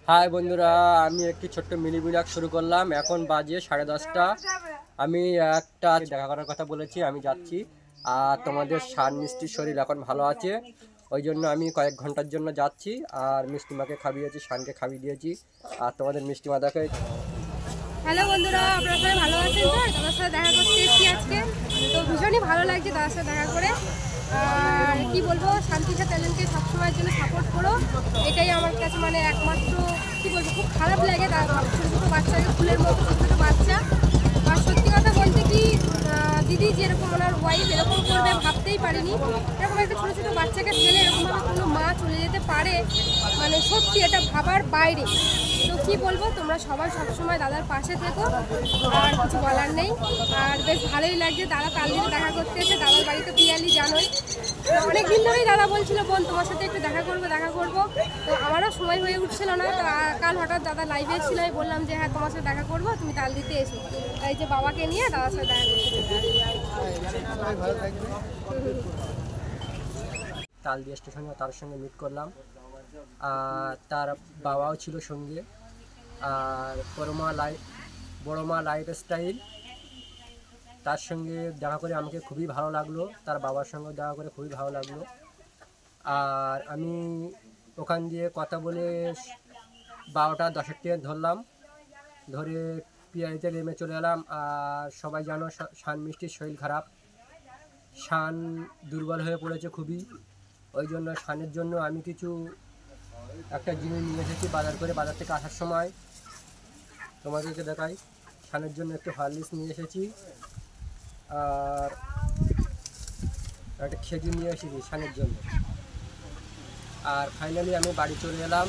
High বন্ধুরা, আমি একটি ছোট্ট মিনি ব্লগ শুরু করলাম। এখন বাজে 10:30। আমি একটা দেখা করার কথা বলেছি, আমি যাচ্ছি। আর তোমাদের শান মিষ্টির শরীর এখন ভালো আছে, ওই জন্য আমি কয়েক ঘন্টার জন্য যাচ্ছি। আর মিষ্টিমাকে খাইয়েছি, শানকে খাইয়ে দিয়েছি। আর তোমাদের মিষ্টিমা দেখে। হ্যালো বন্ধুরা, আপনারা সবাই ভালো আছেন? তো দাদার সাথে দেখা করতে এসেছি আজকে। তো ভীষণই ভালো লাগছে দাদার সাথে দেখা করে। আর কি বলবো, শান্তিশা ট্যালেন্টকে সবসময়ের জন্য সাপোর্ট করো, এটাই আমার কাছে মানে একমাত্র কি বলবো, খুব খারাপ লাগে তার ছোটো ছোটো বাচ্চাকে, ফুলের মতো ছোটো ছোটো বাচ্চা। আর সত্যি কথা বলতে কি, দিদি যেরকম ওনার ওয়াইফ এরকম করবে ভাবতেই পারিনি। এরকম একটা ছোটো ছোটো বাচ্চাকে ফেলে এরকমভাবে কোনো মা চলে যেতে পারে, মানে সত্যি এটা ভাবার বাইরে। তো কি বলবো, তোমরা সবাই সবসময় দাদার পাশে থেকো, আর কিছু বলার নেই। আর বেশ ভালোই লাগছে, দাদা তালদিতে দেখা করতে এসে, দাদার বাড়িতে পিয়ালি জানোই। অনেকদিন ধরেই দাদা বলছিল বোন তোমার সাথে একটু দেখা করবো। তো আমারও সময় হয়ে উঠছিল না। তো কাল হঠাৎ দাদা লাইভে এসেছিল, আমি বললাম যে হ্যাঁ তোমার সাথে দেখা করবো, তুমি তালদিতে এসো। এই যে বাবাকে নিয়ে দাদার সাথে দেখা করতে। তালদি স্টেশনে তার সঙ্গে মিট করলাম। আর তার বাবাও ছিল সঙ্গে। আর বড় মা লাইফ স্টাইল, তার সঙ্গে দেখা করে আমাকে খুবই ভালো লাগলো। তার বাবার সঙ্গে দেখা করে খুবই ভালো লাগলো। আর আমি ওখান দিয়ে কথা বলে 12:10 ট্রেন ধরলাম, ধরে পিয়াইতে নেমে চলে এলাম। আর সবাই জানো শান মিষ্টির শরীর খারাপ, শান দুর্বল হয়ে পড়েছে খুবই। ওই জন্য শানের জন্য আমি কিছু একটা জিনিস নিয়ে এসেছি বাজার করে, বাজার থেকে আসার সময় তোমাদেরকে দেখাই। শানের জন্য একটু হরলিক্স নিয়ে এসেছি, আর একটা খেজুর নিয়ে এসেছি শানের জন্য। আর ফাইনালি আমি বাড়ি চলে এলাম।